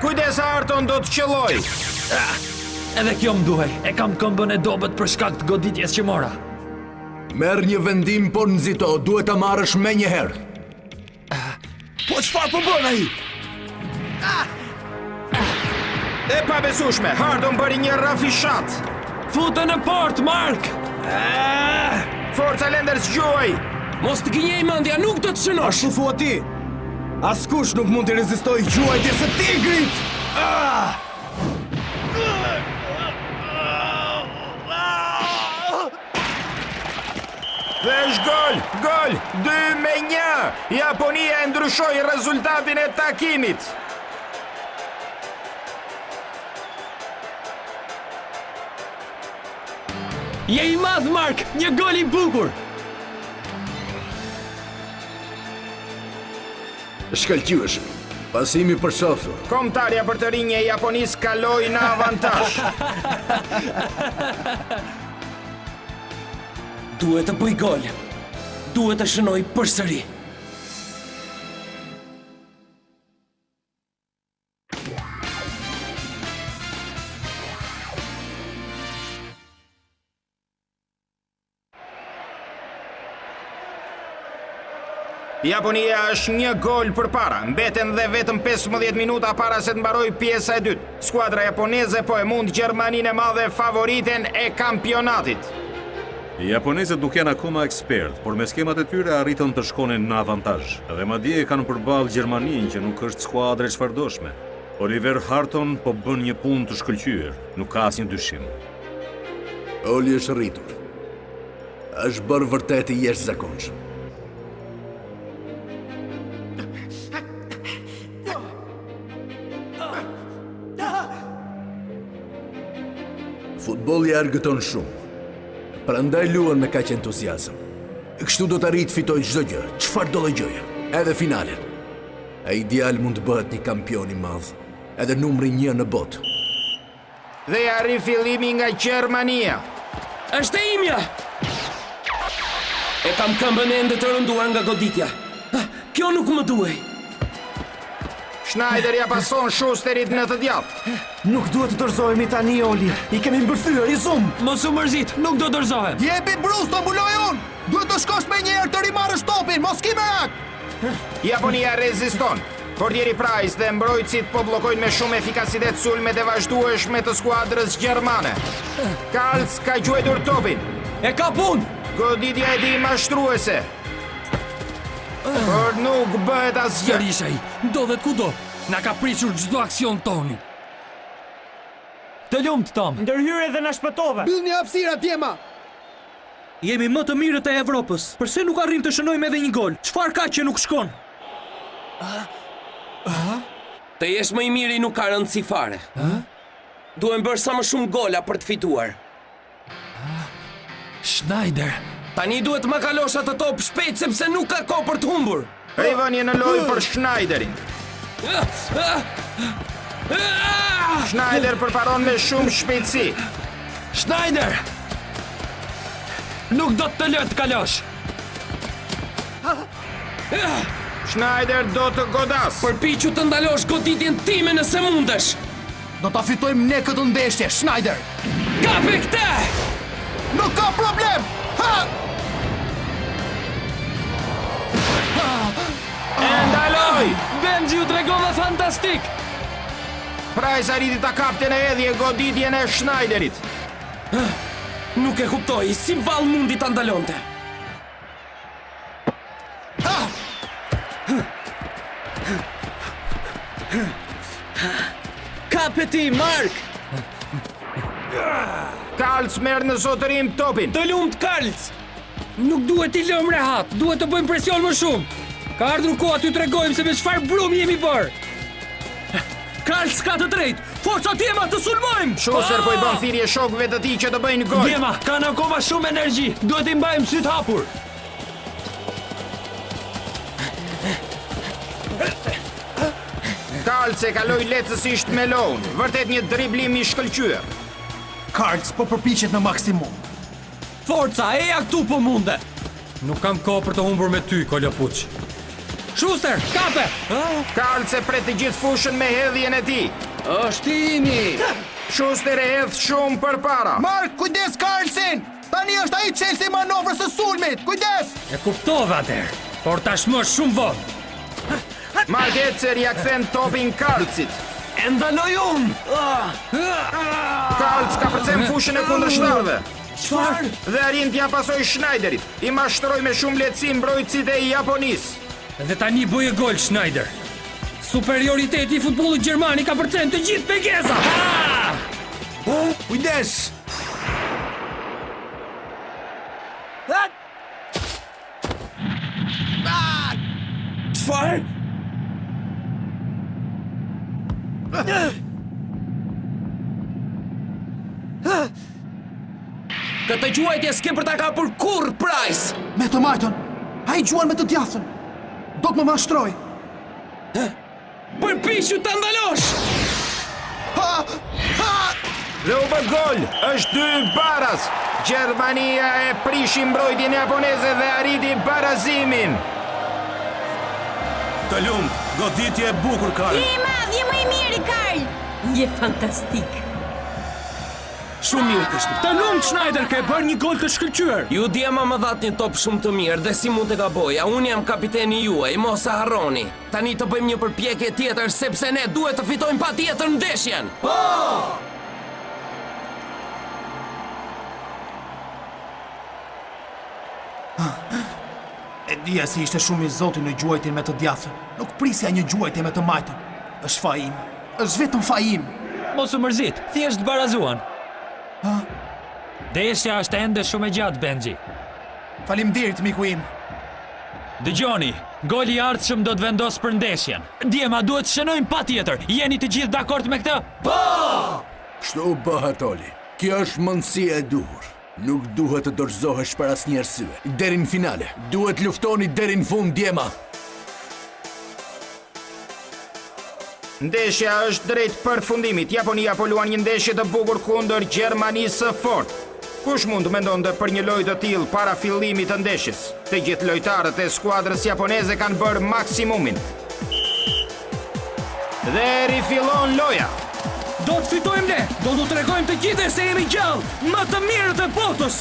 Kujdes Harton do të qelloj. Edhe kjo më duhej. E kam këmbën e dobët për shkak të goditjes që mora. Merr një vendim, por nxito, duhet ta marrësh menjëherë. Po çfarë po bën ai? E pabesueshme, Harton bëri një rafishat. Futë në port, Mark! Forca Lenders gjuaj. Mos të gënjej mendja, nuk do të shënosh. Ashtu thua ti. Askush nuk mund të rezistoj gjuajtjes së tigrit. Dhe është gol, 2-1. Japonia e ndryshoi rezultatin e takimit. Je i madh, Mark, një gol i bukur. Shkëlqyeshëm. Pasimi për shofër. Kombëtarja për të rinj e Japonisë kaloi në avantazh. Duhet të bëj gol. Duhet të shënoj përsëri. Japonia është një gol përpara, mbeten dhe vetëm 15 minuta para se të mbaroj pjesa e dytë. Skuadra japoneze po e mund Gjermaninë e madhe favoriten e kampionatit. Japonezët nuk janë akoma ekspert, por me skemat e tyre arritën të shkonin në avantazh. Dhe madje kanë përballë Gjermaninë që nuk është skuadër e çfarëdoshme. Oliver Harton po bën një punë të shkëlqyer, nuk ka asnjë dyshim. Oli është rritur. Është bërë vërtet i jashtëzakonshëm. Futbolli argëton shumë. Prandaj luan me kaq entuziazëm. Kështu do të arrit fitoj çdo gjë, çfarë do llojë, edhe finalen. Ai ideal mund të bëhet një kampion i madh, edhe numri 1 në botë. Dhe arri fillimi nga Gjermania. Është e imja! E kam këmbën ende të rënduar nga goditja. Kjo nuk më duhej. Schneider ja pason Schusterit në të djathtë. Nuk duhet të dorëzohemi tani, Oli. I kemi mbërthyer, i zum. Mos u mërzit, nuk do dorëzohem. Jepi Bruce, të mbuloj unë! Duhet të shkosh me njëherë të rimarrësh topin, mos ki merak! Japonia reziston. Portieri Price dhe mbrojtësit po bllokojnë me shumë efikasitet sulmet e vazhdueshme të skuadrës gjermane. Kalc ka gjuajtur topin. E ka punë! Goditja e tij mashtruese. Por nuk bëhet asgjë. Sërish ai, ndodhet kudo. Na ka prishur çdo aksion toni. Të lumt, Tom. Ndërhyrë dhe na shpëtove. Mbyll një hapësirë atjema. Jemi më të mirët e Evropës. Përse nuk arrim të shënojmë edhe një gol? Çfarë ka që nuk shkon? Të jesh më i miri nuk ka rëndësi fare. Duhem bërë sa më shumë gola për të fituar. Schneider. Tani duhet më kalosh atë top shpejt sepse nuk ka kohë për të humbur. Rivënie në lojë për Schneiderin. Schneider përparon me shumë shpejtësi. Schneider! Nuk do të lë të kalosh. Schneider do të godas. Përpiqu të ndalosh goditjen time nëse mundesh. Do ta fitojmë ne këtë ndeshje, Schneider. Kape këtë! Nuk ka problem. Ha! E ndaloj. Benji u tregova fantastik. Price arriti ta kapte në edhje goditjen e Schneiderit. Nuk e kuptoj, si vall mundi ta ndalonte. Kapeti, Mark! Kalc merr në zotërim topin. Të lumt Karls! Nuk duhet t'i lëmë rehat, duhet të bëjmë presion më shumë. Ka ardhur koha t'ju tregojmë se me çfarë brumi jemi bërë. Karls ka të drejtë, forca Djema të sulmojmë! Schuster po i bën thirrje shokëve të tij që të bëjnë gol. Djema, kanë akoma shumë energji. Duhet i mbajmë syt hapur. Kalc e kaloi lehtësisht me lon. Vërtet një driblim i shkëlqyer. Karls po përpiqet në maksimum. Forca, eja këtu po munde! Nuk kam kohë për të humbur me ty, Kolopuç. Schuster, kape! Kalc e pret të gjithë fushën me hedhjen e tij. Është imi! Schuster e hedh shumë përpara. Mark, kujdes Karlsin! Tani është ai çelësi i manovrës së sulmit. Kujdes! E kuptova atëherë, por tashmë është shumë vonë. Mark Etzer ja kthen topin Kalcit. E ndaloj unë. Kalc ka përcem fushën e kundërshtarëve. Çfarë? Dhe arrin t'ja pasoj Schneiderit. I mashtroi me shumë lehtësi mbrojtësit e Japonisë. Dhe tani bëje gol, Schneider. Superioriteti i futbollit gjerman i ka përcen të gjithë Pegeza. Kujdes! Çfarë? Këtë gjuajtje s'ke për ta kapur kurrë, Price! Me të majtën! Ai gjuan me të djathën! Do të më mashtroj! Përpiqu ta ndalosh! Dhe u bë gol, është 2-2. Gjermania e prishi mbrojtjen japoneze dhe arriti barazimin. Të lumt, goditje e bukur, Karl. Je i madh, je më i miri, Karl. Je fantastik. Shumë mirë kështu. Të lumt, Schneider, ke bërë një gol të shkëlqyer. Ju Djema më dhat një top shumë të mirë dhe si mund të gaboja, unë jam kapiteni juaj, mos e harroni. Tani të bëjmë një përpjekje tjetër sepse ne duhet të fitojmë patjetër ndeshjen. E dija si ishte shumë i zoti në gjuajtjen me të djathën. Nuk prisja një gjuajtje me të majtën. Është fajim. Është vetëm fajim. Mos u mërzit, thjesht barazuan. Ndeshja është ende shumë e gjatë, Benji. Faleminderit, miku im. Dëgjoni, goli i ardhshëm do të vendos për ndeshjen. Djema, duhet të shënojmë patjetër. Jeni të gjithë dakord me këtë? Kështu bëhet, Oli. Kjo është mundësia e duhur. Nuk duhet të dorëzohesh për asnjë arsye. Deri në finale, duhet luftoni deri në fund, Djema. Ndeshja është drejt përfundimit. Japonia po luan një ndeshje të bukur kundër Gjermanisë së fortë. Kush mund të mendonte për një lojë të tillë para fillimit të ndeshjes? Të gjithë lojtarët e skuadrës japoneze kanë bërë maksimumin. Dhe rifillon loja. Do të fitojmë ne, do t'u tregojmë të gjithë se jemi gjallë, më të mirët e botës.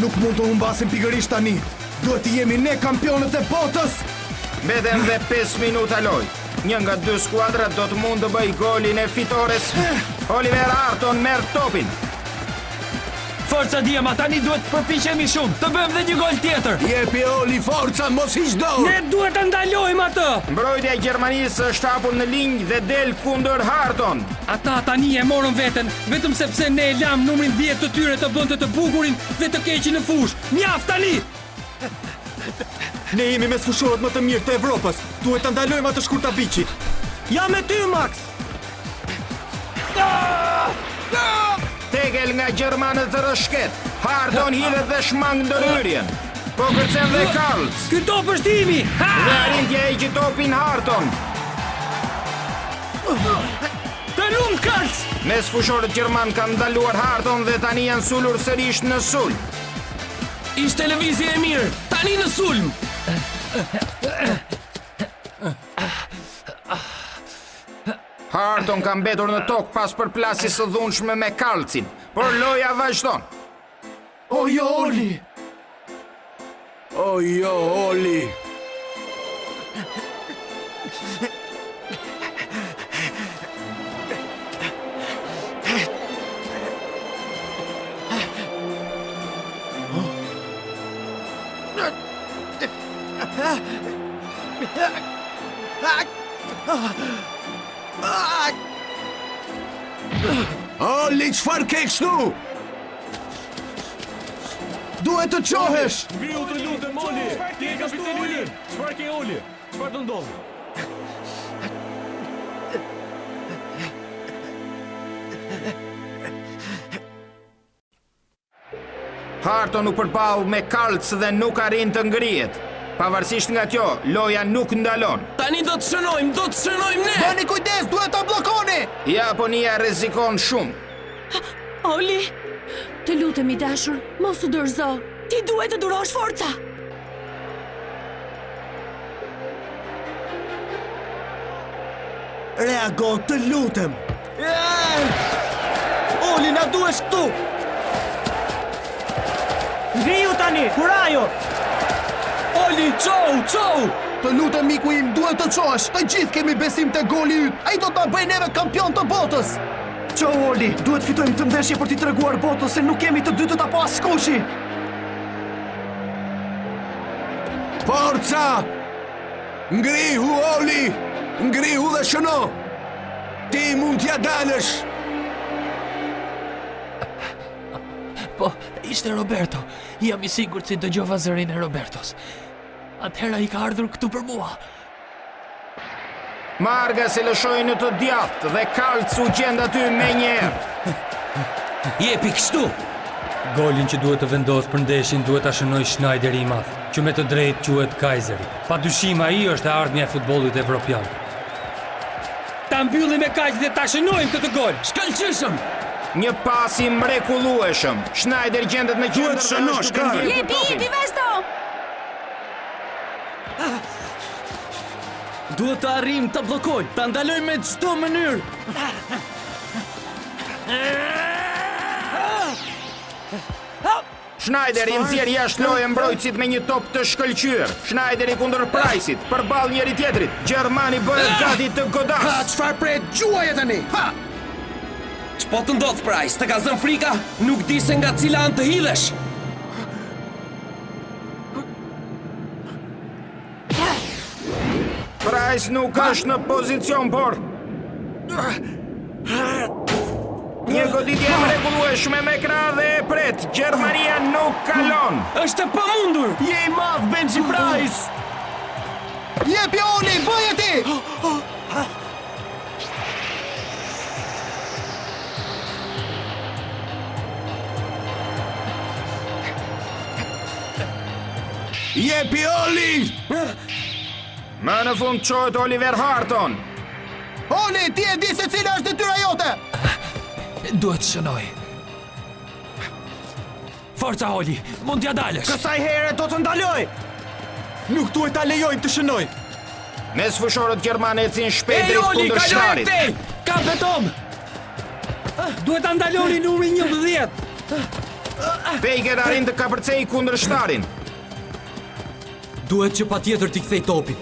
Nuk mund të humbasim pikërisht tani. Duhet të jemi ne kampionët e botës. Mbeten dhe 5 minuta lojë. Një nga dy skuadrat do të mund të bëj golin e fitores. Oliver Harton merr topin. Forca Djema, tani duhet të përpiqemi shumë. Të bëjmë dhe një gol tjetër. Jepi Oli forca, mos hiq dorë. Ne duhet të ndalojmë atë. Mbrojtja e Gjermanisë është hapur në linjë dhe del kundër Harton. Ata tani e morën veten, vetëm sepse ne e lam numrin 10 të tyre të bënte të bukurin dhe të keqin në fushë. Mjaft tani. Ne jemi mes fushorët më të mirë të Evropës. Duhet ta ndalojmë atë shkurtabiçi. Jam me ty, Max. Tegel nga gjermanët të rëshket. Harton hidhet dhe shmang ndërhyrjen. Po kërcen dhe Kalc. Ky top është imi. Dhe arrin t'ja heqë topin Harton. Të lumë, Karls! Mes fushorët Gjerman kanë ndaluar Harton dhe tani janë sulur sërish në sulm. Ish televizje e mirë, tani në sulm! Harton ka mbetur në tokë pas përplasjes së dhunshme me Karlsin, por loja vazhdon. Ojo, Oli! Ojo, Oli! Oli, çfarë ke kështu? Duhet të qohesh! Ngriu të lutem, Oli! Ti e kapiteni! Çfarë ke, Oli? Çfarë të ndodhi? Harton u përball me Karls dhe nuk arrin të ngrihet. Pavarësisht nga kjo, loja nuk ndalon. Tani do të shënojmë ne! Bëni kujdes, duhet ta bllokoni! Japonia rrezikon shumë. Oli, të lutem i dashur, mos u dorëzo. Ti duhet të durosh forca. Reago, të lutem! Oli, na duhesh këtu! Ngriu tani, kurajo! Oli, qou! Të lutem, miku im, duhet të qohesh! Të gjithë kemi besim të goli yt! Ai do ta bëjë neve kampion të botës! Qou, Oli, duhet fitojmë të ndeshje për t'i treguar botës se nuk kemi të dytët apo askushi! Forca! Ngrihu, Oli! Ngrihu dhe shëno! Ti mund t'ja dalësh! Po, ishte Roberto. Jam i sigurt si dëgjova zërin e Robertos. Atëhera i ka ardhur këtu për mua. Marga se lëshoi në të djathtë dhe Karls u gjend aty me njerë. Jepi kështu! Golin që duhet të vendos për ndeshin duhet ta shënoj Schneideri i madh, që me të drejtë quhet Kaiseri. Padyshim ai është e ardhmja e futbollit evropian. Ta mbyllim me kaq dhe ta shënojmë këtë gol. Shkëlqyshëm! Një pas i mrekullueshëm. Schneider gjendet në qendër dhe shënosh, është duke ndjekur topin. Jepi vazhdo! Duhet të arrim të bllokoj, ta ndalojmë me çdo mënyrë. Schneider i nxjerr jashtë lojë mbrojtësit me një top të shkëlqyer. Schneider i kundër Price-it, përballë njëri tjetrit. Gjermani bëhet gati të godasë. Çfarë pret gjuaje tani? Ha! Ç'po të ndodh, Price? Të ka zënë frika? Nuk di se nga cila anë të hidhesh. Price nuk është në pozicion, por një goditje e mrekullueshme me krah dhe e pret. Gjermania nuk kalon. Është e pamundur! Je i madh, Benji Price! Jepi, Oli, bëje ti! Jepi, Oli! Më në fund çohet Oliver Harton. Oli, ti e di se cila është detyra jote! Duhet shënoj. Forca, Oli, mund t'ja dalësh. Kësaj here do të ndaloj! Nuk duhet ta lejojmë të shënoj! Mes fushorët gjermane ecin shpejt Ej, drejt Oli, kundër kaloj shtarit. te! Ka beton! Duhet ta ndaloni numri 11. Baker arrin të kapërcej kundër shtarin. Duhet që pa tjetër t'i kthej topin.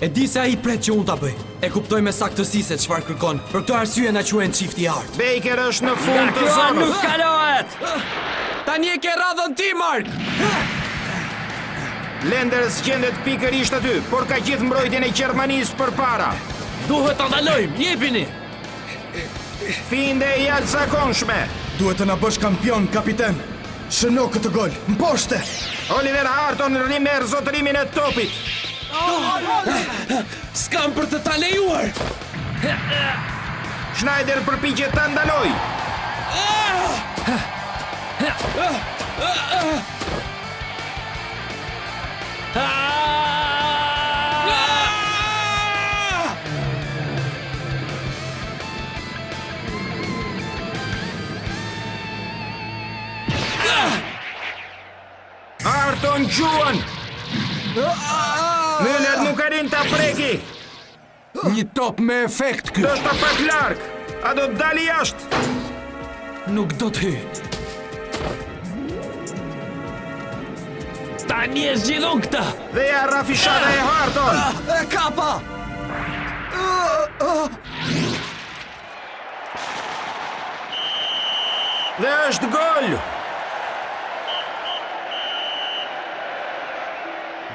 E di se ai pret që unë ta bëj. E kuptoj me saktësi se çfarë kërkon. Për këtë arsye na quhen çifti i artë. Baker është në fund të zonës. Nuk kalohet! Tani e ke radhën ti, Mark! Lenders gjendet pikërisht aty, por ka gjithë mbrojtjen e Gjermanisë përpara. Duhet ta ndalojmë, jepini! Finde e jashtëzakonshme. Duhet të na bësh kampion, kapiten! Shëno këtë gol, mposhte! Oliver Harton rimer zotërimin e topit. S'kam për të ta lejuar! Schneider përpiqet ta ndaloj. Harton gjuën! Müller nuk arrin ta preki! Një top me efekt ky. Do shta pak larg! A do të dali jashtë? Nuk do të hy. Tani e zgjidhon këta! Dhe ja rafishata e Harton! E kapa! Dhe është gol!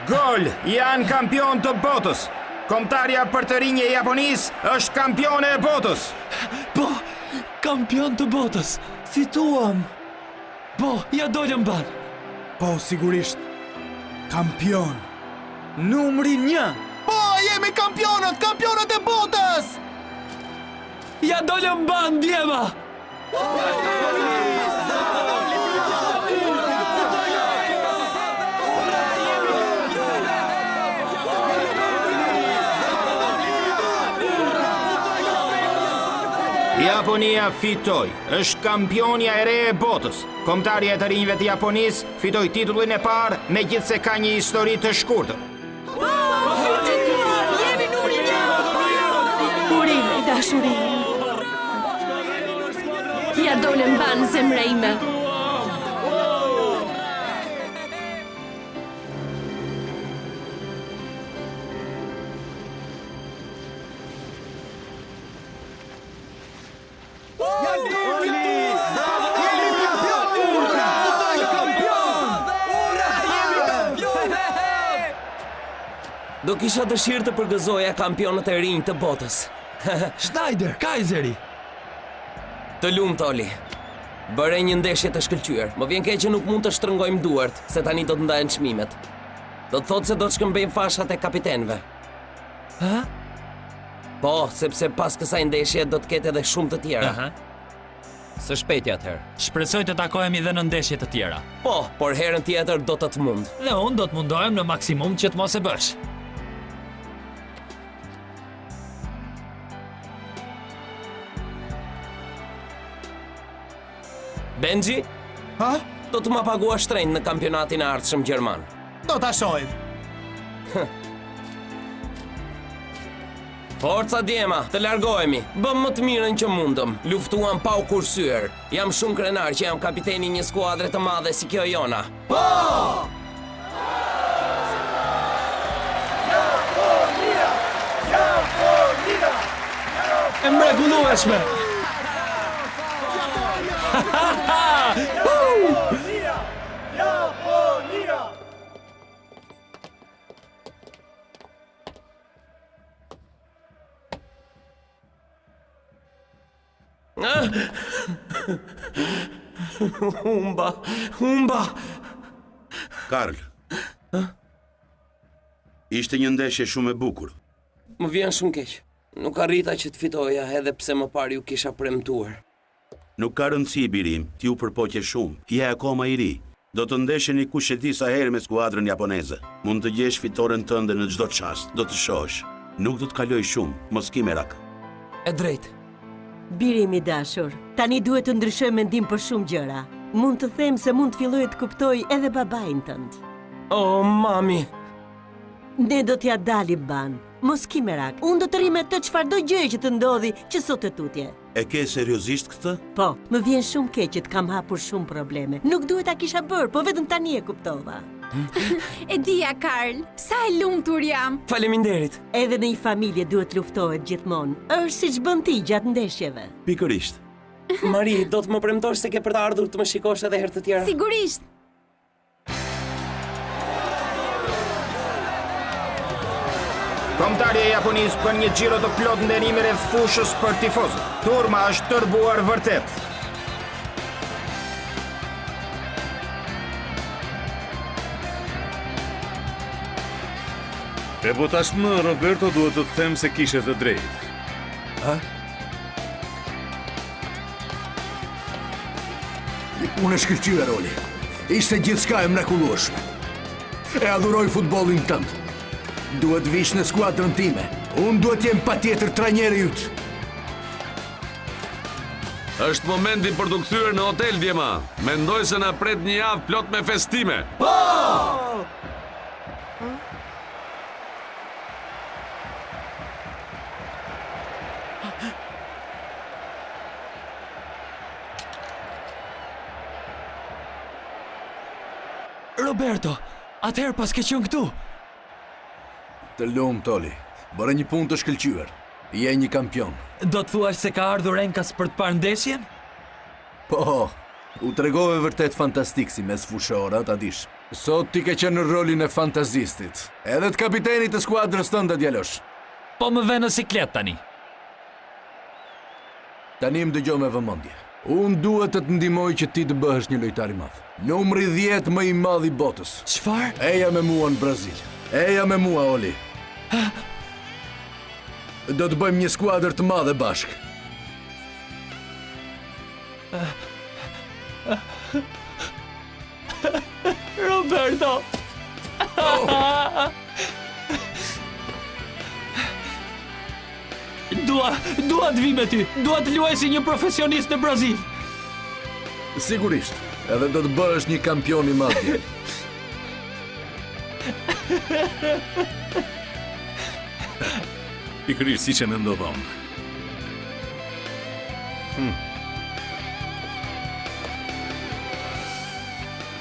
Gol! Janë kampion të botës! Kombëtarja për të rinj e Japonisë është kampione e botës! Po, kampion të botës! Fituam! Po, ja dolëm ban! Po, sigurisht. Kampion. Numri 1. Po, jemi kampionët e botës! Ja dolëm ban, djema! Japonia fitoi, është kampionja e re e botës. Kombëtarja e të rinjve të Japonisë fitoi titullin e parë, megjithse ka një histori të shkurtër. Jemi numri 1! Urim, dashurim. Ja dolëm ban, zemra ime. Do kisha dëshirë të përgëzoja kampionët e rinj të botës. Schneider, Kaiseri! Të lumt, Oli. Bëre një ndeshje të shkëlqyer. Më vjen keq që nuk mund të shtrëngojmë duart, se tani do të ndahen çmimet. Do të thotë se do të shkëmbejmë fashat e kapitenëve. Ha? Po, sepse pas kësaj ndeshje do të ketë edhe shumë të tjera. Së shpejti atëherë. Shpresoj të takohemi dhe në ndeshje të tjera. Po, por herën tjetër do të të mund. Dhe unë do të mundohem në maksimum që të mos e bësh. Benji? Ha? Do të ma pagua shtrenjtë në kampionatin e ardhshëm gjerman. Do ta shohim. Forca djema, të largohemi. Bëm më të mirën që mundëm. Luftuam pa u kursyer. Jam shumë krenar që jam kapiteni një skuadre të madhe si kjo jona. Po! E mrekullueshme! Humba. Karl. Ishte një ndeshje shumë e bukur. Më vjen shumë keq. Nuk arrita që të fitoja edhe pse më parë ju kisha premtuar. Nuk ka rëndësi, birim, ti u përpoqe shumë. Je akoma i ri. Do të ndesheni kush e di sa herë me skuadrën japoneze. Mund të gjesh fitoren tënde në çdo çast. Do të shohësh. Nuk do të kaloj shumë, mos ki merak. E drejtë. Birim i dashur, tani duhet të ndryshoj mendim për shumë gjëra. Mund të them se mund të filloj të kuptoj edhe babain tënd. O, mami. Ne do t'ja dalim ban. Mos ki merak, unë do të rri me të çfarëdo gjë që të ndodhi që sot e tutje. E ke seriozisht këtë? Po, më vjen shumë keq që të kam hapur shumë probleme. Nuk duhet ta kisha bërë, po vetëm tani e kuptova. E dija, Karl, sa e lumtur jam. Faleminderit. Edhe në një familje duhet luftohet gjithmonë. Është siç bën ti gjatë ndeshjeve. Pikërisht. Mari, do të më premtosh se ke për të ardhur të më shikosh edhe herë të tjera? Sigurisht. Kombëtarja e Japonisë bën një xhiro të plot ndenimi rreth fushës për tifozët. Turma është tërbuar vërtet. E po tashmë, Roberto, duhet të të them se kishe të drejtë. Ha? Unë e shkëlqyer, Oli. Ishte gjithçka e mrekullueshme. E adhuroj futbollin tënd. Duhet vish në skuadrën time. Unë duhet jem patjetër trajneri yt. Është momenti për të kthyer në hotel, djema. Mendoj se na pret një javë plot me festime. Roberto, atëherë pas ke qenë këtu. Të lumë, Toli. Bëre një punë të shkëlqyer. Je një kampion. Do të thuash se ka ardhur Enkas për të parë ndeshjen? Po, u tregove vërtet fantastik si mes fushora, ta dish. Sot ti ke qenë në rolin e fantazistit. Edhe të kapitenit të skuadrës tënde, djalosh. Po më ve në siklet tani. Tani më dëgjoj me vëmendje. Unë duhet të të ndihmoj që ti të bëhesh një lojtar i madh. Numri 10 më i madh i botës. Çfarë? Eja me mua në Brazil. Eja me mua, Oli. Do të bëjmë një skuadër të madhe bashk. Roberto! Dua të vi me ty. Dua të luaj si një profesionist në Brazil. Sigurisht. Edhe do të bëhesh një kampion i madh. Pikërisht siç e mendova.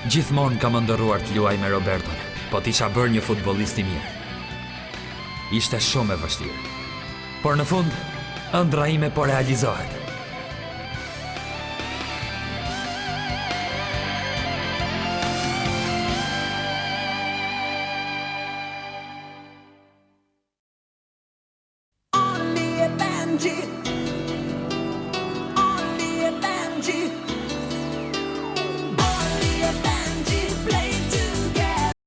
Gjithmonë kam ndërruar të luaj me Roberton, po t'isha bërë një futbollist i mirë. Ishte shumë e vështirë. Por në fund, ëndra ime po realizohet.